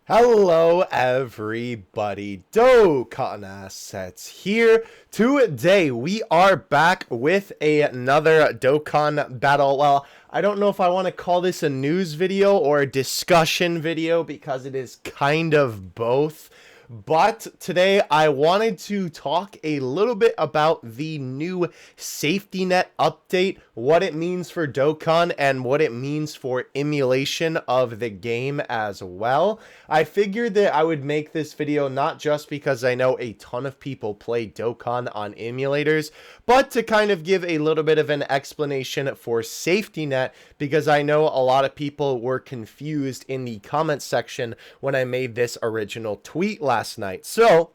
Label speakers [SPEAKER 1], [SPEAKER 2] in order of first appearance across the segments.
[SPEAKER 1] Hello everybody, Dokkan Assets here. Today we are back with another Dokkan battle. Well, I don't know if I want to call this a news video or a discussion video because it is kind of both. But today I wanted to talk a little bit about the new SafetyNet update, what it means for Dokkan, and what it means for emulation of the game as well. I figured that I would make this video not just because I know a ton of people play Dokkan on emulators, but to kind of give a little bit of an explanation for SafetyNet, because I know a lot of people were confused in the comment section when I made this original tweet last night. So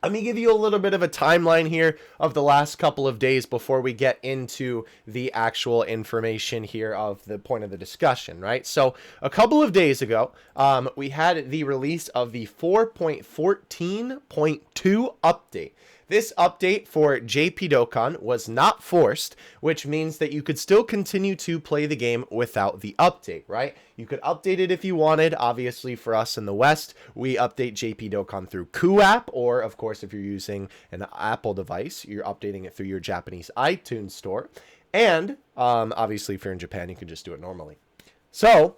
[SPEAKER 1] let me give you a little bit of a timeline here of the last couple of days before we get into the actual information here of the point of the discussion, right? So a couple of days ago, we had the release of the 4.14.2 update. This update for JP Dokkan was not forced, which means that you could still continue to play the game without the update, right? You could update it if you wanted. Obviously, for us in the West, we update JP Dokkan through QApp, or of course, if you're using an Apple device, you're updating it through your Japanese iTunes store. And obviously, if you're in Japan, you can just do it normally. So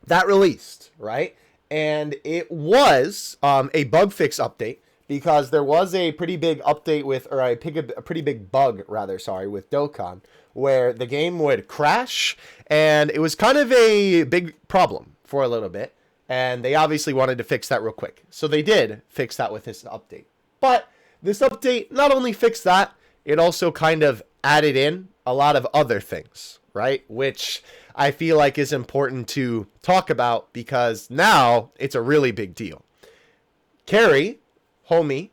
[SPEAKER 1] that released, right? And it was a bug fix update, because there was a pretty big update with, or a pretty big bug rather, sorry, with Dokkan, where the game would crash, and it was kind of a big problem for a little bit, and they obviously wanted to fix that real quick. So they did fix that with this update. But this update not only fixed that, it also kind of added in a lot of other things, right? Which I feel like is important to talk about, because now it's a really big deal. Carrie, homie,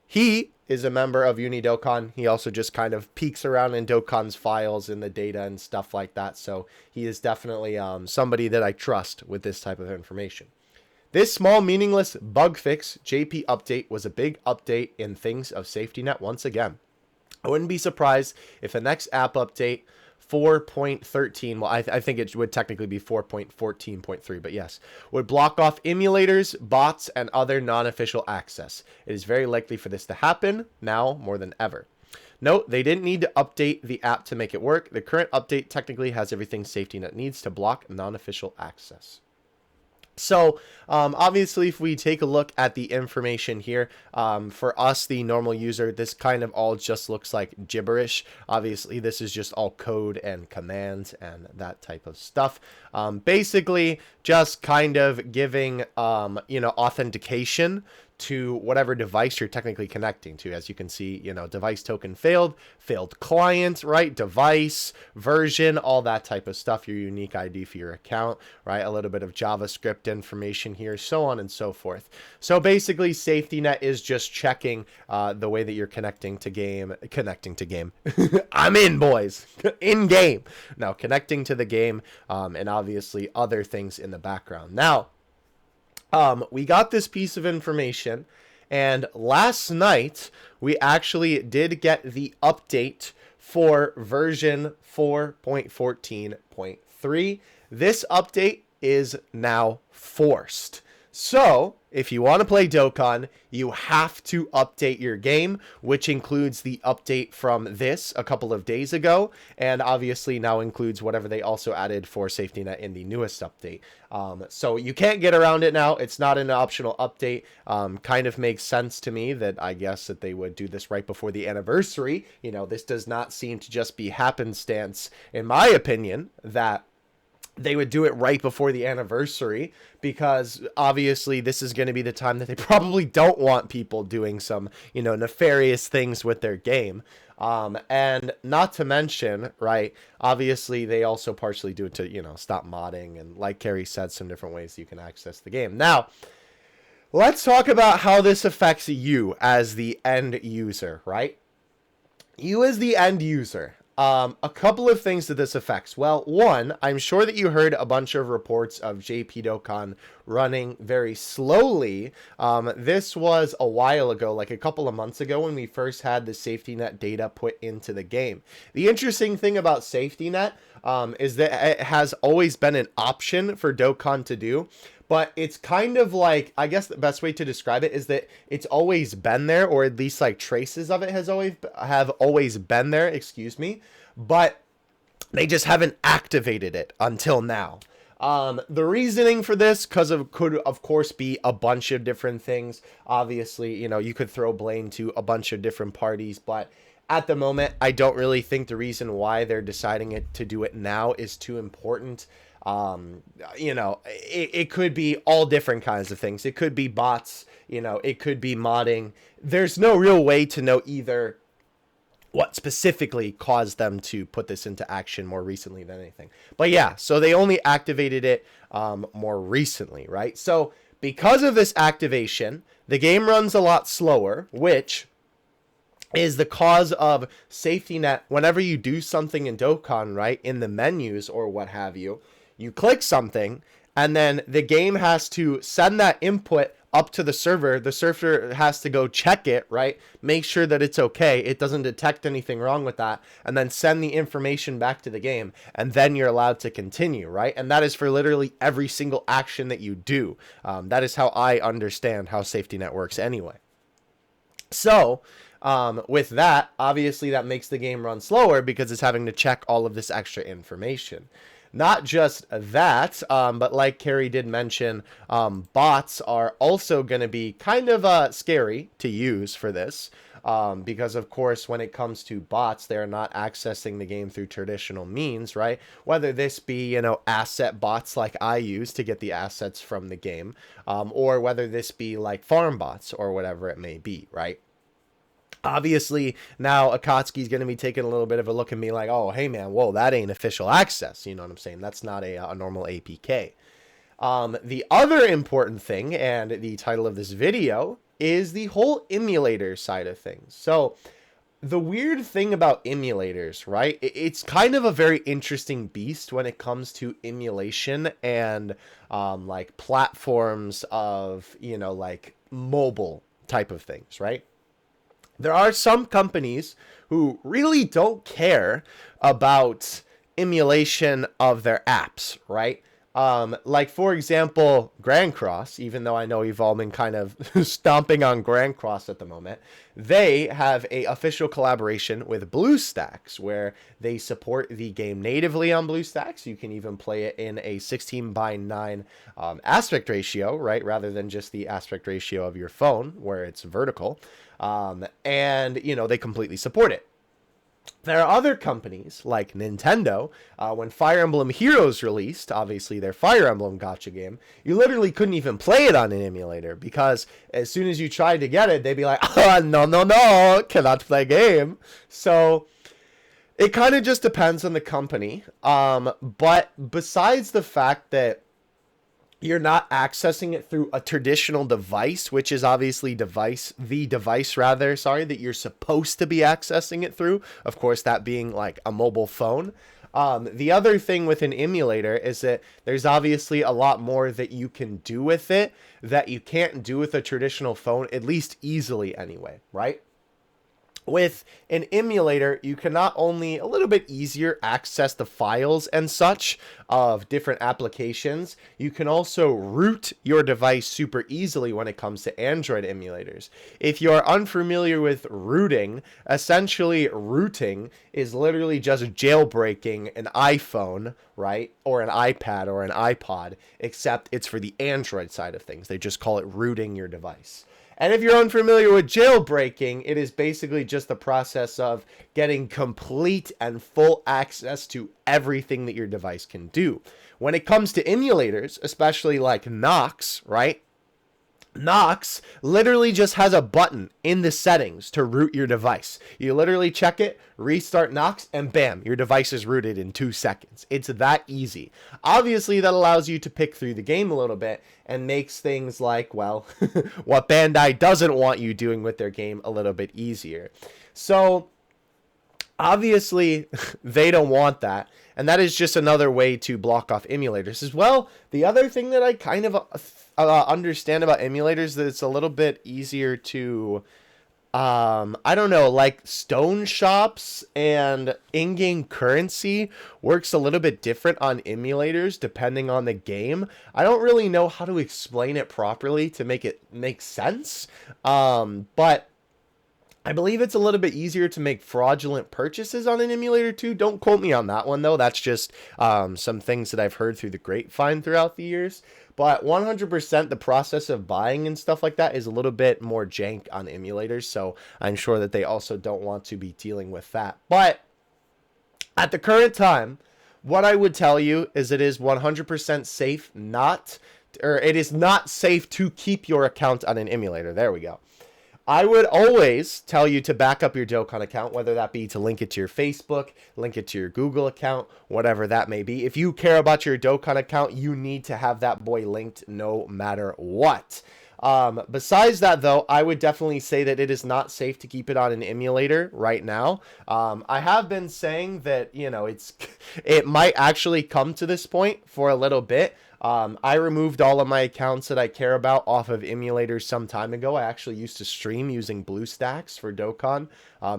[SPEAKER 1] he is a member of Dokkan. He also just kind of peeks around in Dokkan's files and the data and stuff like that. So he is definitely somebody that I trust with this type of information. This small, meaningless bug fix JP update was a big update in things of SafetyNet once again. I wouldn't be surprised if the next app update 4.13, well, I think it would technically be 4.14.3, but yes, would block off emulators, bots, and other non-official access. It is very likely for this to happen now more than ever. Note, they didn't need to update the app to make it work. The current update technically has everything SafetyNet needs to block non-official access. So, obviously, if we take a look at the information here, for us, the normal user, this kind of all just looks like gibberish. Obviously, this is just all code and commands and that type of stuff. Basically, just kind of giving, authentication to whatever device you're technically connecting to. As you can see, device token failed client, right? Device, version, all that type of stuff, your unique ID for your account, right? A little bit of JavaScript information here, so on and so forth. So basically, SafetyNet is just checking the way that you're connecting to game. I'm in, boys. In game. Now, connecting to the game, and obviously other things in the background. Now, we got this piece of information, and last night we actually did get the update for version 4.14.3. This update is now forced. So, if you want to play Dokkan, you have to update your game, which includes the update from this a couple of days ago, and obviously now includes whatever they also added for SafetyNet in the newest update. So you can't get around it now. It's not an optional update. Kind of makes sense to me that I guess that they would do this right before the anniversary. This does not seem to just be happenstance, in my opinion, that they would do it right before the anniversary, because obviously this is going to be the time that they probably don't want people doing some, nefarious things with their game. And not to mention, right, obviously they also partially do it to, stop modding, and like Carrie said, some different ways you can access the game. Now, let's talk about how this affects you as the end user, right? You as the end user. A couple of things that this affects. Well, one, I'm sure that you heard a bunch of reports of JP Dokkan running very slowly. This was a while ago, like a couple of months ago, when we first had the SafetyNet data put into the game. The interesting thing about SafetyNet is that it has always been an option for Dokkan to do, but it's kind of like, I guess the best way to describe it is that it's always been there, or at least like traces of it have always been there, excuse me, but they just haven't activated it until now. The reasoning for this could of course be a bunch of different things. Obviously, you could throw blame to a bunch of different parties, but at the moment, I don't really think the reason why they're deciding to do it now is too important. It could be all different kinds of things. It could be bots, it could be modding. There's no real way to know either what specifically caused them to put this into action more recently than anything. But yeah, so they only activated it more recently, right? So because of this activation, the game runs a lot slower, which is the cause of SafetyNet. Whenever you do something in Dokkan, right, in the menus or what have you, you click something, and then the game has to send that input up to the server. The server has to go check it, right, make sure that it's okay, it doesn't detect anything wrong with that, and then send the information back to the game, and then you're allowed to continue, right? And that is for literally every single action that you do. That is how I understand how SafetyNet works anyway. So with that, obviously that makes the game run slower because it's having to check all of this extra information. Not just that, but like Carrie did mention, bots are also going to be kind of scary to use for this. Because of course, when it comes to bots, they're not accessing the game through traditional means, right? Whether this be, asset bots like I use to get the assets from the game, or whether this be like farm bots or whatever it may be, right? Obviously, now Akatsuki's going to be taking a little bit of a look at me like, oh, hey, man, whoa, that ain't official access. You know what I'm saying? That's not a normal APK. The other important thing, and the title of this video, is the whole emulator side of things. So the weird thing about emulators, right? It's kind of a very interesting beast when it comes to emulation and like platforms of, like mobile type of things, right? There are some companies who really don't care about emulation of their apps, right? Like, for example, Grand Cross, even though I know you've all been kind of stomping on Grand Cross at the moment, they have a official collaboration with BlueStacks where they support the game natively on BlueStacks. You can even play it in a 16:9 aspect ratio, right? Rather than just the aspect ratio of your phone where it's vertical. And, they completely support it. There are other companies like Nintendo. When Fire Emblem Heroes released, obviously their Fire Emblem gacha game, you literally couldn't even play it on an emulator because as soon as you tried to get it, they'd be like, oh, no, cannot play game. So it kind of just depends on the company. But besides the fact that you're not accessing it through a traditional device, which is obviously the device that you're supposed to be accessing it through. Of course, that being like a mobile phone. The other thing with an emulator is that there's obviously a lot more that you can do with it that you can't do with a traditional phone, at least easily anyway, right? With an emulator, you can not only a little bit easier access the files and such of different applications, you can also root your device super easily when it comes to Android emulators. If you are unfamiliar with rooting, essentially rooting is literally just jailbreaking an iPhone, right? Or an iPad or an iPod, except it's for the Android side of things. They just call it rooting your device. And if you're unfamiliar with jailbreaking, it is basically just the process of getting complete and full access to everything that your device can do. When it comes to emulators, especially like Nox, right? Nox literally just has a button in the settings to root your device. You literally check it, restart Nox, and bam, your device is rooted in 2 seconds. It's that easy. Obviously, that allows you to pick through the game a little bit and makes things like, well, what Bandai doesn't want you doing with their game a little bit easier. So obviously, they don't want that. And that is just another way to block off emulators as well. The other thing that I kind of understand about emulators is that it's a little bit easier to I don't know, like stone shops and in-game currency works a little bit different on emulators depending on the game. I don't really know how to explain it properly to make it make sense. But I believe it's a little bit easier to make fraudulent purchases on an emulator too. Don't quote me on that one though. That's just some things that I've heard through the grapevine throughout the years. But 100% the process of buying and stuff like that is a little bit more jank on emulators. So I'm sure that they also don't want to be dealing with that. But at the current time, what I would tell you is it is 100% safe it is not safe to keep your account on an emulator. There we go. I would always tell you to back up your Dokkan account, whether that be to link it to your Facebook, link it to your Google account, whatever that may be. If you care about your Dokkan account, you need to have that boy linked no matter what. Besides that, though, I would definitely say that it is not safe to keep it on an emulator right now. I have been saying that, you know, it might actually come to this point for a little bit. I removed all of my accounts that I care about off of emulators some time ago. I actually used to stream using BlueStacks for Dokkan,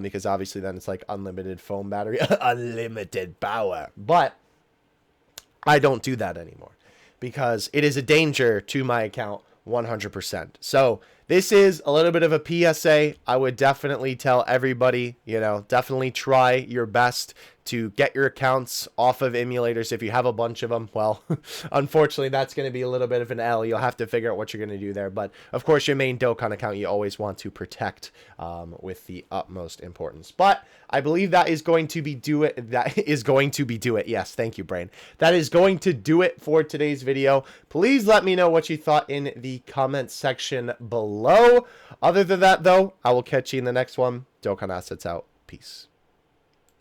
[SPEAKER 1] because obviously then it's like unlimited phone battery, unlimited power. But I don't do that anymore because it is a danger to my account 100%. So this is a little bit of a PSA. I would definitely tell everybody, you know, definitely try your best to get your accounts off of emulators. If you have a bunch of them, well, unfortunately, that's going to be a little bit of an L. You'll have to figure out what you're going to do there. But, of course, your main Dokkan account you always want to protect with the utmost importance. But I believe that is going to be it. Yes, thank you, brain. That is going to do it for today's video. Please let me know what you thought in the comments section below. Other than that, though, I will catch you in the next one. Dokkan Assets out. Peace.